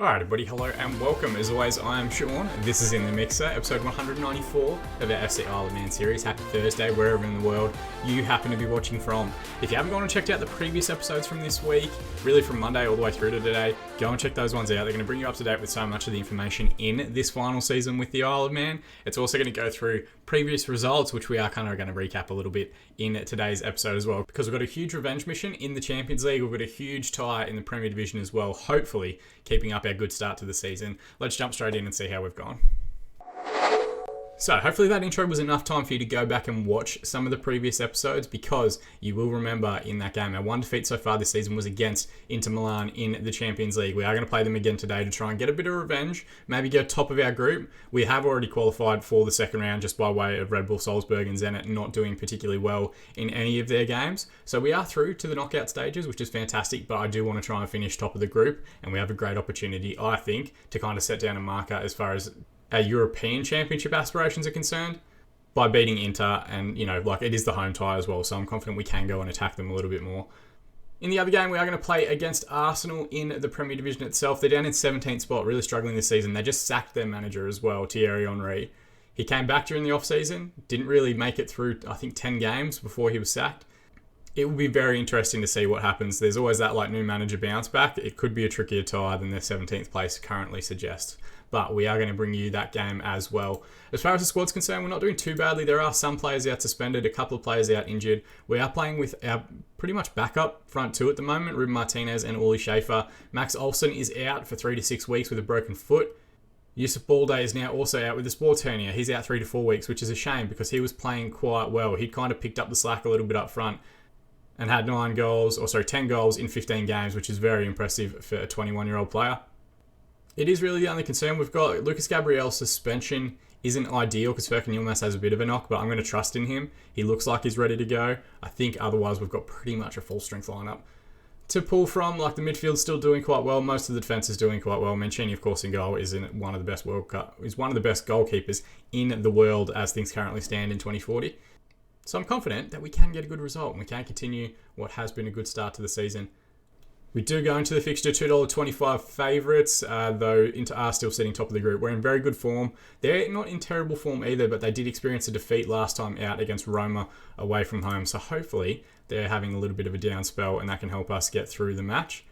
Alright everybody, hello and welcome. As always, I am Sean. This is In The Mixer, episode 194 of our FC Isle of Man series. Happy Thursday, wherever in the world you happen to be watching from. If you haven't gone and checked out the previous episodes from this week, really from Monday all the way through to today, go and check those ones out. They're going to bring you up to date with so much of the information in this final season with the Isle of Man. It's also going to go through previous results, which we are kind of going to recap a little bit in today's episode as well, because we've got a huge revenge mission in the Champions League. We've got a huge tie in the Premier Division as well, hopefully keeping up our good start to the season. Let's jump straight in and see how we've gone. So hopefully that intro was enough time for you to go back and watch some of the previous episodes, because you will remember in that game, our one defeat so far this season was against Inter Milan in the Champions League. We are going to play them again today to try and get a bit of revenge, maybe get top of our group. We have already qualified for the second round just by way of Red Bull Salzburg and Zenit not doing particularly well in any of their games. So we are through to the knockout stages, which is fantastic, but I do want to try and finish top of the group, and we have a great opportunity, I think, to kind of set down a marker as far as our European Championship aspirations are concerned by beating Inter, and it is the home tie as well, so I'm confident we can go and attack them a little bit more. In the other game, we are going to play against Arsenal in the Premier Division itself. They're down in 17th spot, really struggling this season. They just sacked their manager as well, Thierry Henry. He came back during the off-season, didn't really make it through, I think, 10 games before he was sacked. It will be very interesting to see what happens. There's always that new manager bounce back. It could be a trickier tie than their 17th place currently suggests. But we are going to bring you that game as well. As far as the squad's concerned, we're not doing too badly. There are some players out suspended, a couple of players out injured. We are playing with our pretty much backup front two at the moment, Ruben Martinez and Uli Schaefer. Max Olsen is out for 3 to 6 weeks with a broken foot. Yusuf Balde is now also out with a sports hernia. He's out 3 to 4 weeks, which is a shame because he was playing quite well. He'd kind of picked up the slack a little bit up front and had 10 goals in 15 games, which is very impressive for a 21-year-old player. It is really the only concern we've got. Lucas Gabriel's suspension isn't ideal because Furkan Yilmaz has a bit of a knock, but I'm going to trust in him. He looks like he's ready to go. I think otherwise we've got pretty much a full strength lineup to pull from. The midfield's still doing quite well. Most of the defense is doing quite well. Mancini, of course, in goal is one of the best goalkeepers in the world as things currently stand in 2040. So I'm confident that we can get a good result and we can continue what has been a good start to the season. We do go into the fixture, $2.25 favourites, though Inter are still sitting top of the group. We're in very good form. They're not in terrible form either, but they did experience a defeat last time out against Roma away from home. So hopefully they're having a little bit of a down spell and that can help us get through the match.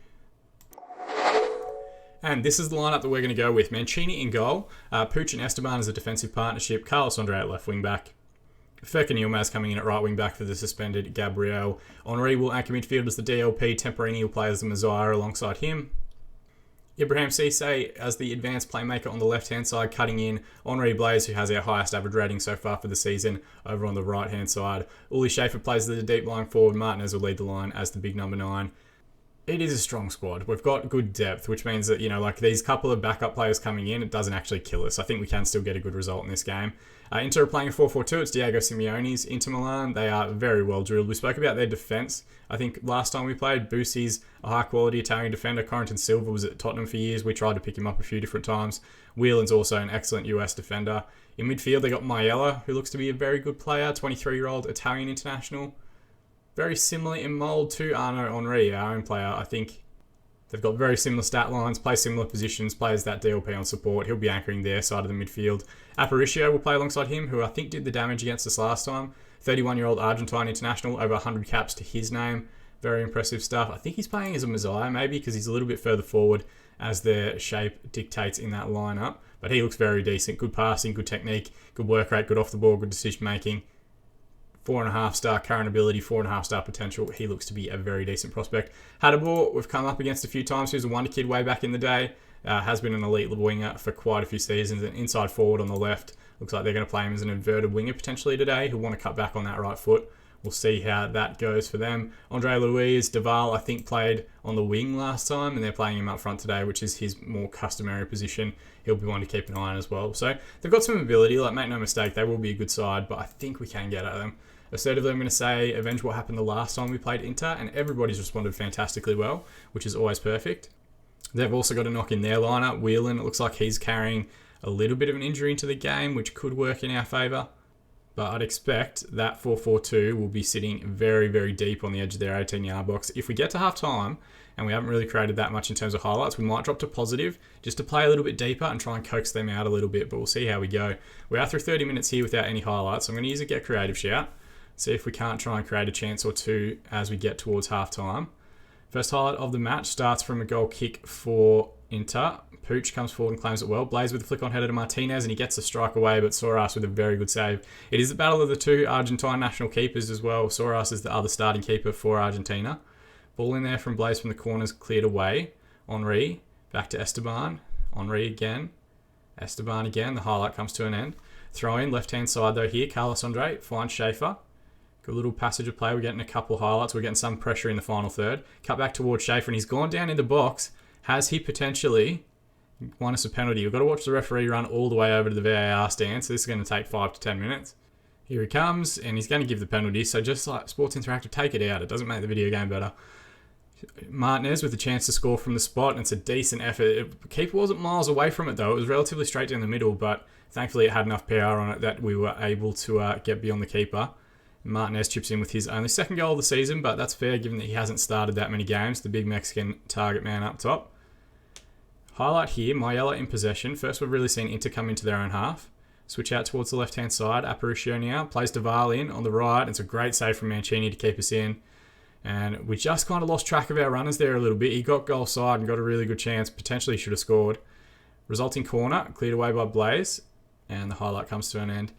And this is the lineup that we're going to go with. Mancini in goal, Puig and Esteban as a defensive partnership, Carlos Andre at left wing back, Furkan Yilmaz coming in at right wing back for the suspended Gabriel. Henry will anchor midfield as the DLP. Temperini will play as the Messiah alongside him. Ibrahim Cisse as the advanced playmaker on the left-hand side, cutting in. Henri Blaise, who has our highest average rating so far for the season, over on the right-hand side. Uli Schaefer plays the deep line forward. Martinez will lead the line as the big number 9. It is a strong squad. We've got good depth, which means that, these couple of backup players coming in, it doesn't actually kill us. I think we can still get a good result in this game. Inter are playing a 4-4-2. It's Diego Simeone's Inter Milan. They are very well drilled. We spoke about their defence. I think last time we played, Bussi's a high-quality Italian defender. Corentin Silva was at Tottenham for years. We tried to pick him up a few different times. Whelan's also an excellent US defender. In midfield, they got Maiella, who looks to be a very good player, 23-year-old Italian international. Very similar in mould to Arnaud Henry, our own player. I think they've got very similar stat lines, play similar positions, plays that DLP on support. He'll be anchoring their side of the midfield. Aparicio will play alongside him, who I think did the damage against us last time. 31-year-old Argentine international, over 100 caps to his name. Very impressive stuff. I think he's playing as a Messiah, maybe, because he's a little bit further forward as their shape dictates in that lineup. But he looks very decent. Good passing, good technique, good work rate, good off the ball, good decision making. 4.5 star current ability, 4.5 star potential. He looks to be a very decent prospect. Hadabor, we've come up against a few times. He was a wonder kid way back in the day. Has been an elite winger for quite a few seasons. An inside forward on the left. Looks like they're going to play him as an inverted winger potentially today. He'll want to cut back on that right foot. We'll see how that goes for them. Andre Luiz Deval, I think, played on the wing last time, and they're playing him up front today, which is his more customary position. He'll be one to keep an eye on as well. So they've got some ability. Make no mistake, they will be a good side, but I think we can get at them. Assertively, I'm going to say avenge what happened the last time we played Inter, and everybody's responded fantastically well, which is always perfect. They've also got a knock in their lineup. Whelan, it looks like he's carrying a little bit of an injury into the game, which could work in our favour. but I'd expect that 4-4-2 will be sitting very, very deep on the edge of their 18-yard box. If we get to half-time and we haven't really created that much in terms of highlights, we might drop to positive just to play a little bit deeper and try and coax them out a little bit, but we'll see how we go. We are through 30 minutes here without any highlights, so I'm going to use a get creative shout, see if we can't try and create a chance or two as we get towards half-time. First highlight of the match starts from a goal kick for Inter. Pooch comes forward and claims it well. Blaze with a flick on header to Martinez, and he gets the strike away, but Soares with a very good save. It is the battle of the two Argentine national keepers as well. Soares is the other starting keeper for Argentina. Ball in there from Blaze from the corners, cleared away. Henry, back to Esteban. Henry again. Esteban again. The highlight comes to an end. Throw in, left-hand side though here. Carlos Andre finds Schaefer. Good little passage of play. We're getting a couple of highlights. We're getting some pressure in the final third. Cut back towards Schaefer, and he's gone down in the box. Has he potentially won us a penalty? We've got to watch the referee run all the way over to the VAR stand, so this is going to take 5 to 10 minutes. Here he comes, and he's going to give the penalty, so just like Sports Interactive, take it out. It doesn't make the video game better. Martinez with a chance to score from the spot, and it's a decent effort. The keeper wasn't miles away from it, though. It was relatively straight down the middle, but thankfully it had enough power on it that we were able to get beyond the keeper. Martinez chips in with his only second goal of the season, but that's fair given that he hasn't started that many games, the big Mexican target man up top. Highlight here, Mayella in possession. First we've really seen Inter come into their own half. Switch out towards the left-hand side. Aparicio now plays Deval in on the right. It's a great save from Mancini to keep us in. And we just kind of lost track of our runners there a little bit. He got goal side and got a really good chance. Potentially should have scored. Resulting corner, cleared away by Blaze. And the highlight comes to an end.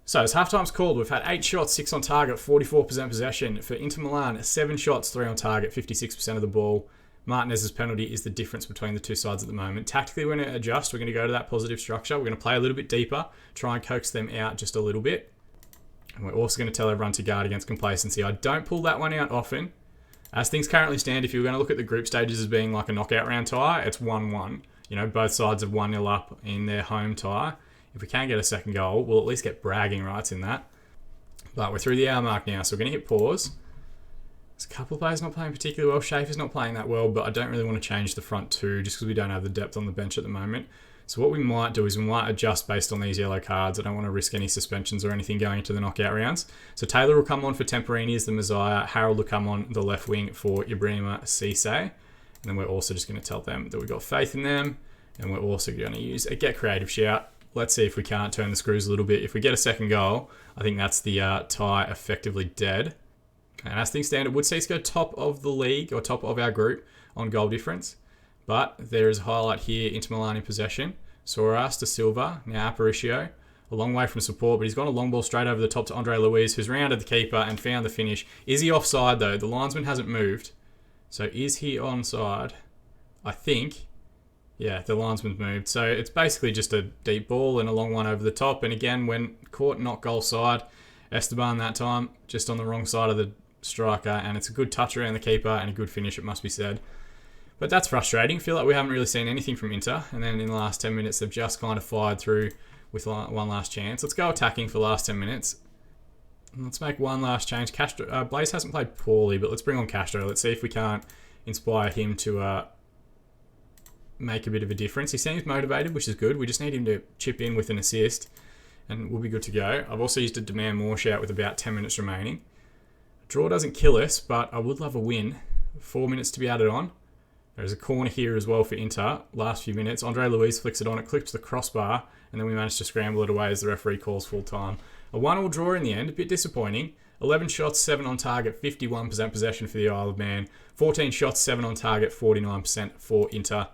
So as halftime's called, we've had 8 shots, 6 on target, 44% possession. For Inter Milan, 7 shots, 3 on target, 56% of the ball. Martinez's penalty is the difference between the two sides at the moment. Tactically, we're going to adjust. We're going to go to that positive structure. We're going to play a little bit deeper, try and coax them out just a little bit. And we're also going to tell everyone to guard against complacency. I don't pull that one out often. As things currently stand, if you're going to look at the group stages as being like a knockout round tie, it's 1-1. You know, both sides have 1-0 up in their home tie. If we can get a second goal, we'll at least get bragging rights in that. But we're through the hour mark now, so we're going to hit pause. There's a couple of players not playing particularly well. Schaefer's not playing that well, but I don't really want to change the front two just because we don't have the depth on the bench at the moment. So what we might do is we might adjust based on these yellow cards. I don't want to risk any suspensions or anything going into the knockout rounds. So Taylor will come on for Temperini as the Messiah. Harold will come on the left wing for Ibrahima Cisse. And then we're also just going to tell them that we've got faith in them. And we're also going to use a get creative shout. Let's see if we can't turn the screws a little bit. If we get a second goal, I think that's the tie effectively dead. And as things stand, it would see us go top of the league or top of our group on goal difference. But there is a highlight here, Inter Milan in possession. Soares to Silva, now Aparicio. A long way from support, but he's gone a long ball straight over the top to Andre Luiz, who's rounded the keeper and found the finish. Is he offside though? The linesman hasn't moved. So is he onside? I think. Yeah, the linesman's moved. So it's basically just a deep ball and a long one over the top. And again, when caught not goal side, Esteban that time, just on the wrong side of the striker, and it's a good touch around the keeper and a good finish, it must be said. But that's frustrating. Feel like we haven't really seen anything from Inter, and then in the last 10 minutes they've just kind of fired through with one last chance. Let's go attacking for the last 10 minutes. Let's make one last change. Castro, Blaze hasn't played poorly, but let's bring on Castro. Let's see if we can't inspire him to make a bit of a difference. He seems motivated, which is good. We just need him to chip in with an assist, and we'll be good to go. I've also used a demand more shout with about 10 minutes remaining. Draw doesn't kill us, but I would love a win. 4 minutes to be added on. There's a corner here as well for Inter. Last few minutes. Andre Luiz flicks it on. It clips the crossbar, and then we managed to scramble it away as the referee calls full time. A 1-1 draw in the end. A bit disappointing. 11 shots, 7 on target, 51% possession for the Isle of Man. 14 shots, 7 on target, 49% for Inter.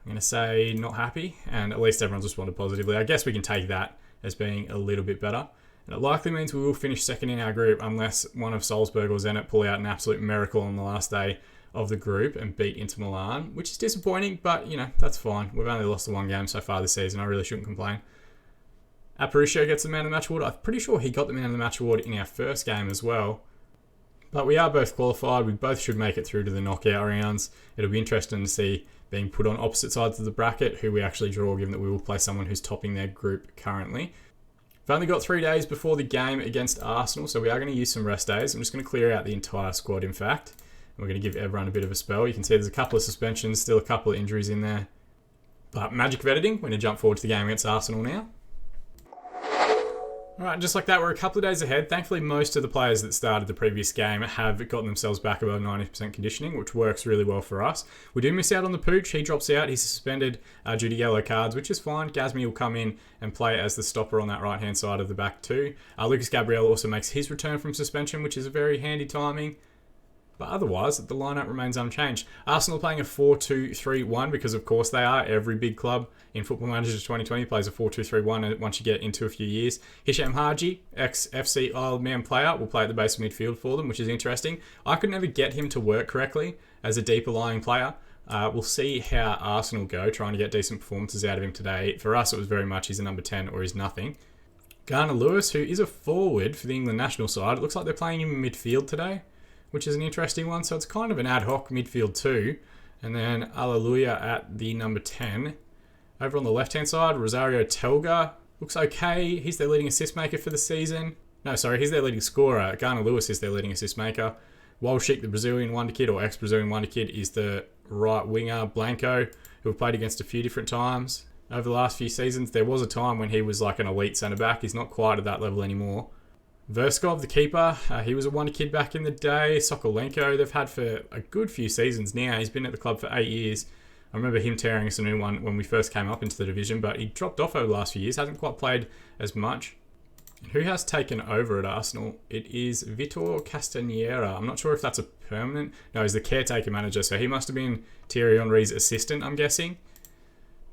I'm going to say not happy, and at least everyone's responded positively. I guess we can take that as being a little bit better. And it likely means we will finish second in our group unless one of Salzburg or Zenit pull out an absolute miracle on the last day of the group and beat Inter Milan, which is disappointing, but, you know, that's fine. We've only lost the one game so far this season. I really shouldn't complain. Aparicio gets the man of the match award. I'm pretty sure he got the man of the match award in our first game as well. But we are both qualified. We both should make it through to the knockout rounds. It'll be interesting to see being put on opposite sides of the bracket who we actually draw, given that we will play someone who's topping their group currently. We've only got 3 days before the game against Arsenal, so we are going to use some rest days. I'm just going to clear out the entire squad, in fact. We're going to give everyone a bit of a spell. You can see there's a couple of suspensions, still a couple of injuries in there. But magic of editing, we're going to jump forward to the game against Arsenal now. Alright, just like that, we're a couple of days ahead. Thankfully, most of the players that started the previous game have gotten themselves back above 90% conditioning, which works really well for us. We do miss out on the Pooch. He drops out. He's suspended due to yellow cards, which is fine. Gasmy will come in and play as the stopper on that right-hand side of the back too. Lucas Gabriel also makes his return from suspension, which is a very handy timing. But otherwise, the lineup remains unchanged. Arsenal playing a 4-2-3-1 because, of course, they are. Every big club in Football Manager 2020 plays a 4-2-3-1 once you get into a few years. Hisham Haji, ex-FC Isle of Man player, will play at the base of midfield for them, which is interesting. I could never get him to work correctly as a deeper lying player. We'll see how Arsenal go, trying to get decent performances out of him today. For us, it was very much he's a number 10 or he's nothing. Garner Lewis, who is a forward for the England national side, it looks like they're playing him in midfield today, which is an interesting one. So it's kind of an ad hoc midfield too. And then Alleluia at the number 10. Over on the left-hand side, Rosario Telga looks okay. He's their leading assist maker for the season. No, sorry, he's their leading scorer. Garner Lewis is their leading assist maker. Walshik, the Brazilian wonder kid, or ex-Brazilian wonder kid, is the right winger. Blanco, who have played against a few different times over the last few seasons. There was a time when he was like an elite centre-back. He's not quite at that level anymore. Verskov, the keeper, he was a wonder kid back in the day. Sokolenko, they've had for a good few seasons now. He's been at the club for 8 years. I remember him tearing us a new one when we first came up into the division, but he dropped off over the last few years, hasn't quite played as much. Who has taken over at Arsenal? It is Vitor Castanheira. I'm not sure if that's a permanent... No, he's the caretaker manager, so he must have been Thierry Henry's assistant, I'm guessing.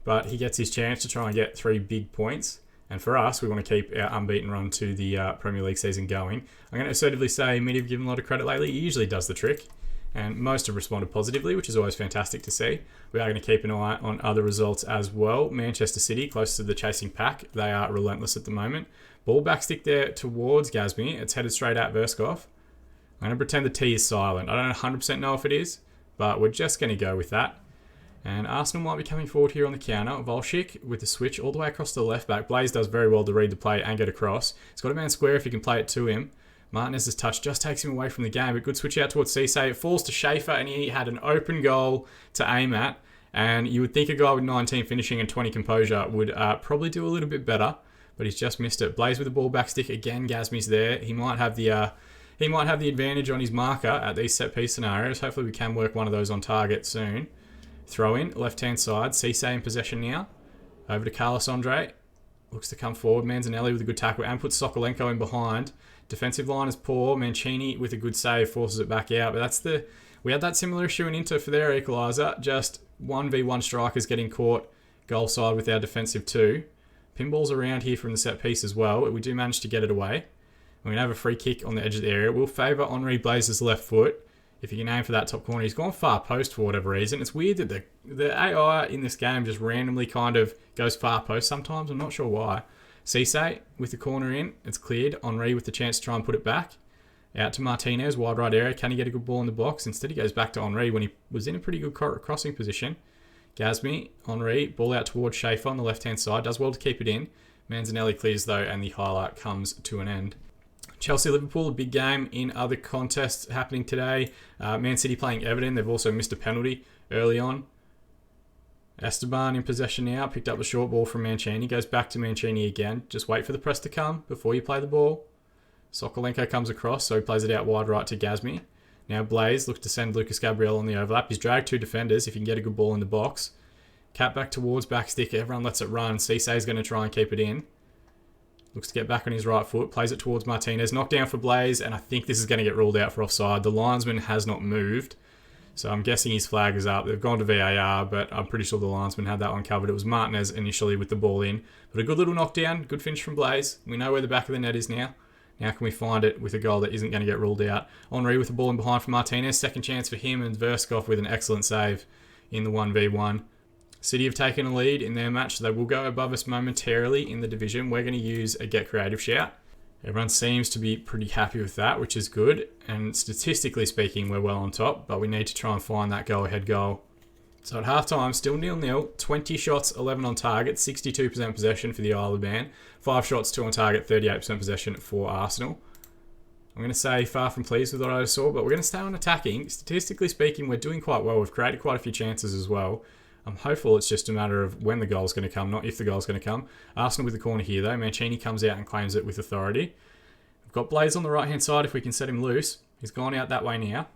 But he gets his chance to try and get 3 big points. And for us, we want to keep our unbeaten run to the Premier League season going. I'm going to assertively say Midi have given a lot of credit lately. He usually does the trick. And most have responded positively, which is always fantastic to see. We are going to keep an eye on other results as well. Manchester City, close to the chasing pack. They are relentless at the moment. Ball back stick there towards Gasmy. It's headed straight at Verskov. I'm going to pretend the T is silent. I don't 100% know if it is, but we're just going to go with that. And Arsenal might be coming forward here on the counter. Volshik with the switch all the way across to the left back. Blaze does very well to read the play and get across. He's got a man square if he can play it to him. Martinez's touch just takes him away from the game. But good switch out towards Cisse. It falls to Schaefer and he had an open goal to aim at. And you would think a guy with 19 finishing and 20 composure would probably do a little bit better. But he's just missed it. Blaze with the ball back stick. Again, Gasmy's there. He might have the advantage on his marker at these set piece scenarios. Hopefully we can work one of those on target soon. Throw in, left-hand side. Cisse in possession now. Over to Carlos Andre. Looks to come forward. Manzanelli with a good tackle and puts Sokolenko in behind. Defensive line is poor. Mancini with a good save forces it back out. But we had that similar issue in Inter for their equaliser. Just 1v1 strikers getting caught goal side with our defensive 2. Pinballs around here from the set piece as well. We do manage to get it away. We're going to have a free kick on the edge of the area. We'll favour Henri Blaze's left foot. If you can aim for that top corner, he's gone far post for whatever reason. It's weird that the AI in this game just randomly kind of goes far post sometimes. I'm not sure why. Cisse with the corner in. It's cleared. Henri with the chance to try and put it back. Out to Martinez, wide right area. Can he get a good ball in the box? Instead, he goes back to Henri when he was in a pretty good crossing position. Gasmy, Henri, ball out towards Schaefer on the left-hand side. Does well to keep it in. Manzanelli clears though, and the highlight comes to an end. Chelsea-Liverpool, a big game in other contests happening today. Man City playing Everton. They've also missed a penalty early on. Esteban in possession now. Picked up a short ball from Mancini. Goes back to Mancini again. Just wait for the press to come before you play the ball. Sokolenko comes across, so he plays it out wide right to Gasmy. Now Blaze looks to send Lucas Gabriel on the overlap. He's dragged 2 defenders if he can get a good ball in the box. Cat back towards back stick. Everyone lets it run. Cisse is going to try and keep it in. Looks to get back on his right foot. Plays it towards Martinez. Knocked down for Blaze. And I think this is going to get ruled out for offside. The linesman has not moved. So I'm guessing his flag is up. They've gone to VAR, but I'm pretty sure the linesman had that one covered. It was Martinez initially with the ball in. But a good little knockdown. Good finish from Blaze. We know where the back of the net is now. Now can we find it with a goal that isn't going to get ruled out? Henri with the ball in behind for Martinez. Second chance for him, and Verskov with an excellent save in the 1v1. City have taken a lead in their match, so they will go above us momentarily in the division. We're going to use a get creative shout. Everyone seems to be pretty happy with that, which is good. And statistically speaking, we're well on top, but we need to try and find that go-ahead goal. So at halftime, still 0-0, 20 shots, 11 on target, 62% possession for the Isle of Man, 5 shots, 2 on target, 38% possession for Arsenal. I'm going to say far from pleased with what I saw, but we're going to stay on attacking. Statistically speaking, we're doing quite well. We've created quite a few chances as well. I'm hopeful it's just a matter of when the goal's going to come, not if the goal's going to come. Arsenal with the corner here, though. Mancini comes out and claims it with authority. We've got Blaze on the right-hand side if we can set him loose. He's gone out that way now.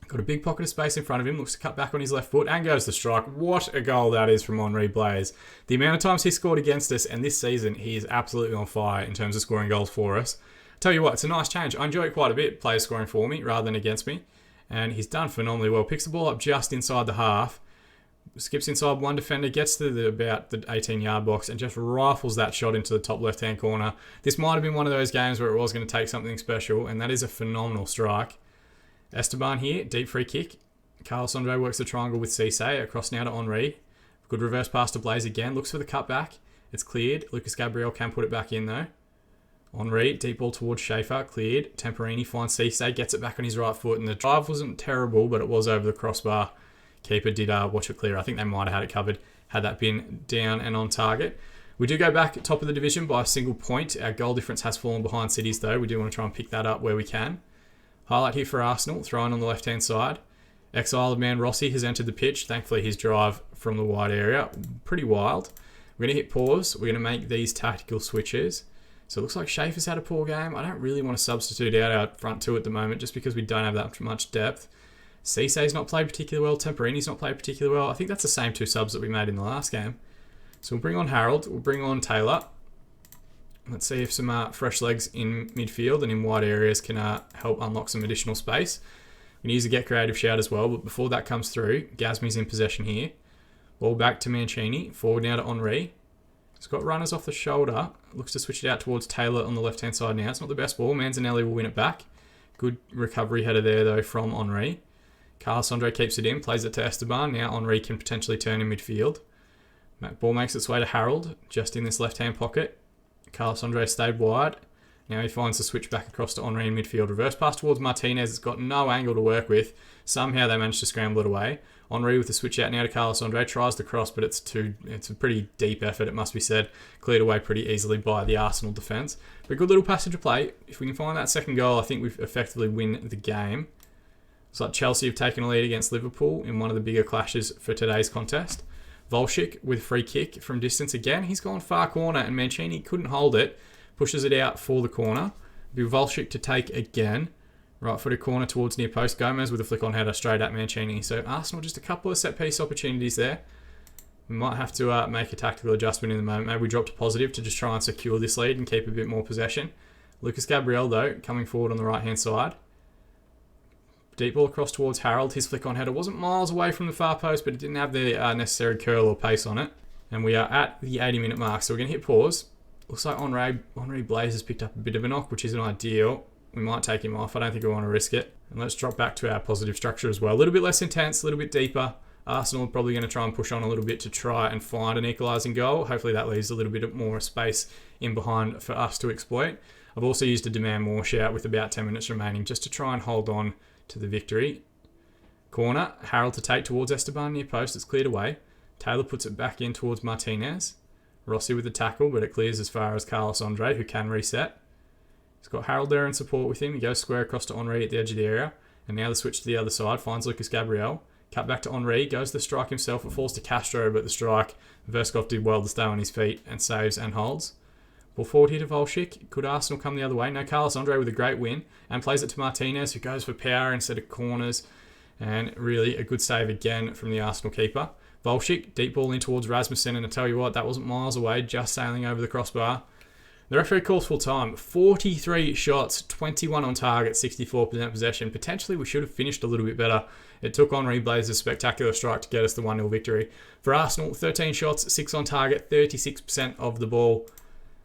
Got a big pocket of space in front of him. Looks to cut back on his left foot and goes to strike. What a goal that is from Henri Blaze. The amount of times he scored against us, and this season he is absolutely on fire in terms of scoring goals for us. Tell you what, it's a nice change. I enjoy it quite a bit, players scoring for me rather than against me. And he's done phenomenally well. Picks the ball up just inside the half. Skips inside one defender, gets to about the 18-yard box and just rifles that shot into the top left-hand corner. This might have been one of those games where it was going to take something special, and that is a phenomenal strike. Esteban here, deep free kick. Carlos Andre works the triangle with Cisse. Across now to Henri. Good reverse pass to Blaze again. Looks for the cutback. It's cleared. Lucas Gabriel can put it back in though. Henri, deep ball towards Schaefer. Cleared. Temperini finds Cisse. Gets it back on his right foot. And the drive wasn't terrible, but it was over the crossbar. Keeper did watch it clear. I think they might have had it covered had that been down and on target. We do go back top of the division by a single point. Our goal difference has fallen behind City's though. We do want to try and pick that up where we can. Highlight here for Arsenal, thrown on the left-hand side. Ex-Isle man Rossi has entered the pitch. Thankfully, his drive from the wide area, pretty wild. We're going to hit pause. We're going to make these tactical switches. So it looks like Schaefer's had a poor game. I don't really want to substitute out our front two at the moment just because we don't have that much depth. Cisse's not played particularly well. Temperini's not played particularly well. I think that's the same two subs that we made in the last game. So we'll bring on Harold. We'll bring on Taylor. Let's see if some fresh legs in midfield and in wide areas can help unlock some additional space. We can use the get creative shout as well, but before that comes through, Gasmi's in possession here. Ball back to Mancini. Forward now to Henri. He's got runners off the shoulder. Looks to switch it out towards Taylor on the left-hand side now. It's not the best ball. Manzanelli will win it back. Good recovery header there, though, from Henri. Carlos Andre keeps it in, plays it to Esteban. Now Henri can potentially turn in midfield. Ball makes its way to Harold, just in this left-hand pocket. Carlos Andre stayed wide. Now he finds the switch back across to Henri in midfield. Reverse pass towards Martinez. It's got no angle to work with. Somehow they managed to scramble it away. Henri with the switch out now to Carlos Andre. Tries to cross, but it's a pretty deep effort, it must be said. Cleared away pretty easily by the Arsenal defence. But good little passage of play. If we can find that second goal, I think we effectively win the game. It's like Chelsea have taken a lead against Liverpool in one of the bigger clashes for today's contest. Volchik with free kick from distance again. He's gone far corner and Mancini couldn't hold it. Pushes it out for the corner. It'll be Volchik to take again. Right footed corner towards near post. Gomez with a flick on header straight at Mancini. So Arsenal just a couple of set piece opportunities there. We might have to make a tactical adjustment in the moment. Maybe we drop to positive to just try and secure this lead and keep a bit more possession. Lucas Gabriel though coming forward on the right hand side. Deep ball across towards Harold. His flick on header wasn't miles away from the far post, but it didn't have the necessary curl or pace on it. And we are at the 80-minute mark, so we're going to hit pause. Looks like Henri Blaze has picked up a bit of a knock, which isn't ideal. We might take him off. I don't think we want to risk it. And let's drop back to our positive structure as well. A little bit less intense, a little bit deeper. Arsenal are probably going to try and push on a little bit to try and find an equalising goal. Hopefully that leaves a little bit more space in behind for us to exploit. I've also used a demand more shout with about 10 minutes remaining just to try and hold on to the victory. Corner, Harold to take towards Esteban near post. It's cleared away. Taylor puts it back in towards Martinez. Rossi with the tackle, but it clears as far as Carlos Andre, who can reset. He's got Harold there in support with him. He goes square across to Henri at the edge of the area. And now the switch to the other side. Finds Lucas Gabriel. Cut back to Henri. Goes the strike himself. It falls to Castro, but the strike. Verskov did well to stay on his feet and saves and holds. Ball forward here to Volchik. Could Arsenal come the other way? No, Carlos Andre with a great win. And plays it to Martinez, who goes for power instead of corners. And really a good save again from the Arsenal keeper. Volchik, deep ball in towards Rasmussen. And I tell you what, that wasn't miles away, just sailing over the crossbar. The referee calls full time. 43 shots, 21 on target, 64% possession. Potentially we should have finished a little bit better. It took Henri Blaze's spectacular strike to get us the 1-0 victory. For Arsenal, 13 shots, 6 on target, 36% of the ball.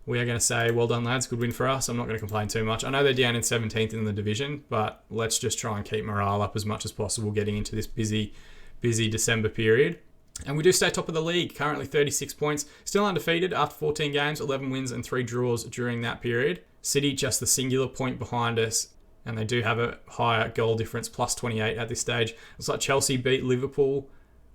We are going to say, well done, lads. Good win for us. I'm not going to complain too much. I know they're down in 17th in the division, but let's just try and keep morale up as much as possible getting into this busy December period. And we do stay top of the league, currently 36 points. Still undefeated after 14 games, 11 wins and 3 draws during that period. City just the singular point behind us, and they do have a higher goal difference, plus 28 at this stage. It's like Chelsea beat Liverpool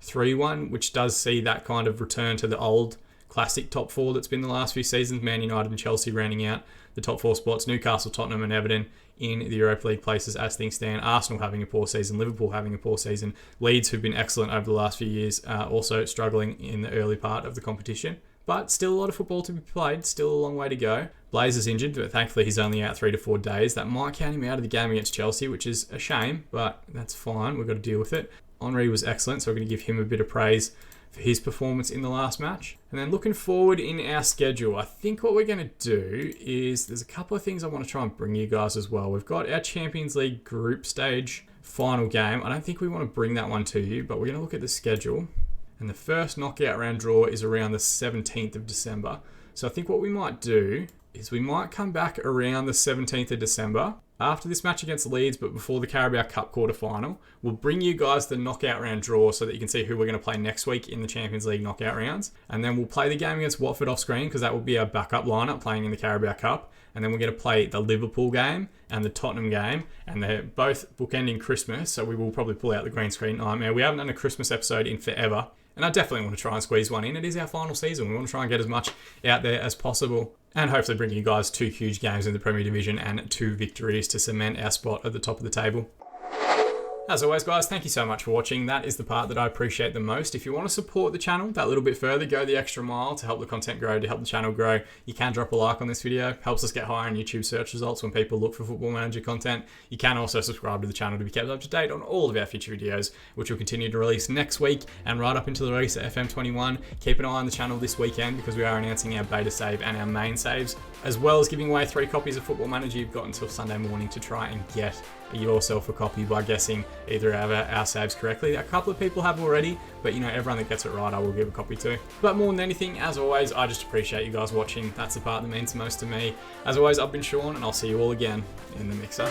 3-1, which does see that kind of return to the old classic top four that's been the last few seasons. Man United and Chelsea rounding out the top four spots. Newcastle, Tottenham and Everton in the Europa League places as things stand. Arsenal having a poor season. Liverpool having a poor season. Leeds, who've been excellent over the last few years, also struggling in the early part of the competition. But still a lot of football to be played. Still a long way to go. Blazer's injured, but thankfully he's only out 3 to 4 days. That might count him out of the game against Chelsea, which is a shame, but that's fine. We've got to deal with it. Henry was excellent, so we're going to give him a bit of praise for his performance in the last match. And then looking forward in our schedule, I think what we're going to do is there's a couple of things I want to try and bring you guys as well. We've got our Champions League group stage final game. I don't think we want to bring that one to you, but we're going to look at the schedule. And the first knockout round draw is around the 17th of December. So I think what we might do is we might come back around the 17th of December after this match against Leeds, but before the Carabao Cup quarter-final. We'll bring you guys the knockout round draw so that you can see who we're going to play next week in the Champions League knockout rounds. And then we'll play the game against Watford off screen because that will be our backup lineup playing in the Carabao Cup. And then we're going to play the Liverpool game and the Tottenham game, and they're both bookending Christmas, so we will probably pull out the green screen nightmare. We haven't done a Christmas episode in forever, and I definitely want to try and squeeze one in. It is our final season. We want to try and get as much out there as possible, and hopefully bring you guys 2 huge games in the Premier Division and 2 victories to cement our spot at the top of the table. As always, guys, thank you so much for watching. That is the part that I appreciate the most. If you want to support the channel that little bit further, go the extra mile to help the content grow, to help the channel grow, you can drop a like on this video. Helps us get higher in YouTube search results when people look for Football Manager content. You can also subscribe to the channel to be kept up to date on all of our future videos, which will continue to release next week and right up until the release of FM21. Keep an eye on the channel this weekend because we are announcing our beta save and our main saves, as well as giving away 3 copies of Football Manager. You've got until Sunday morning to try and get yourself a copy by guessing either of our saves correctly. A couple of people have already, but everyone that gets it right I will give a copy to. But more than anything, as always, I just appreciate you guys watching. That's the part that means most to me. As always, I've been Sean, and I'll see you all again in the mixer.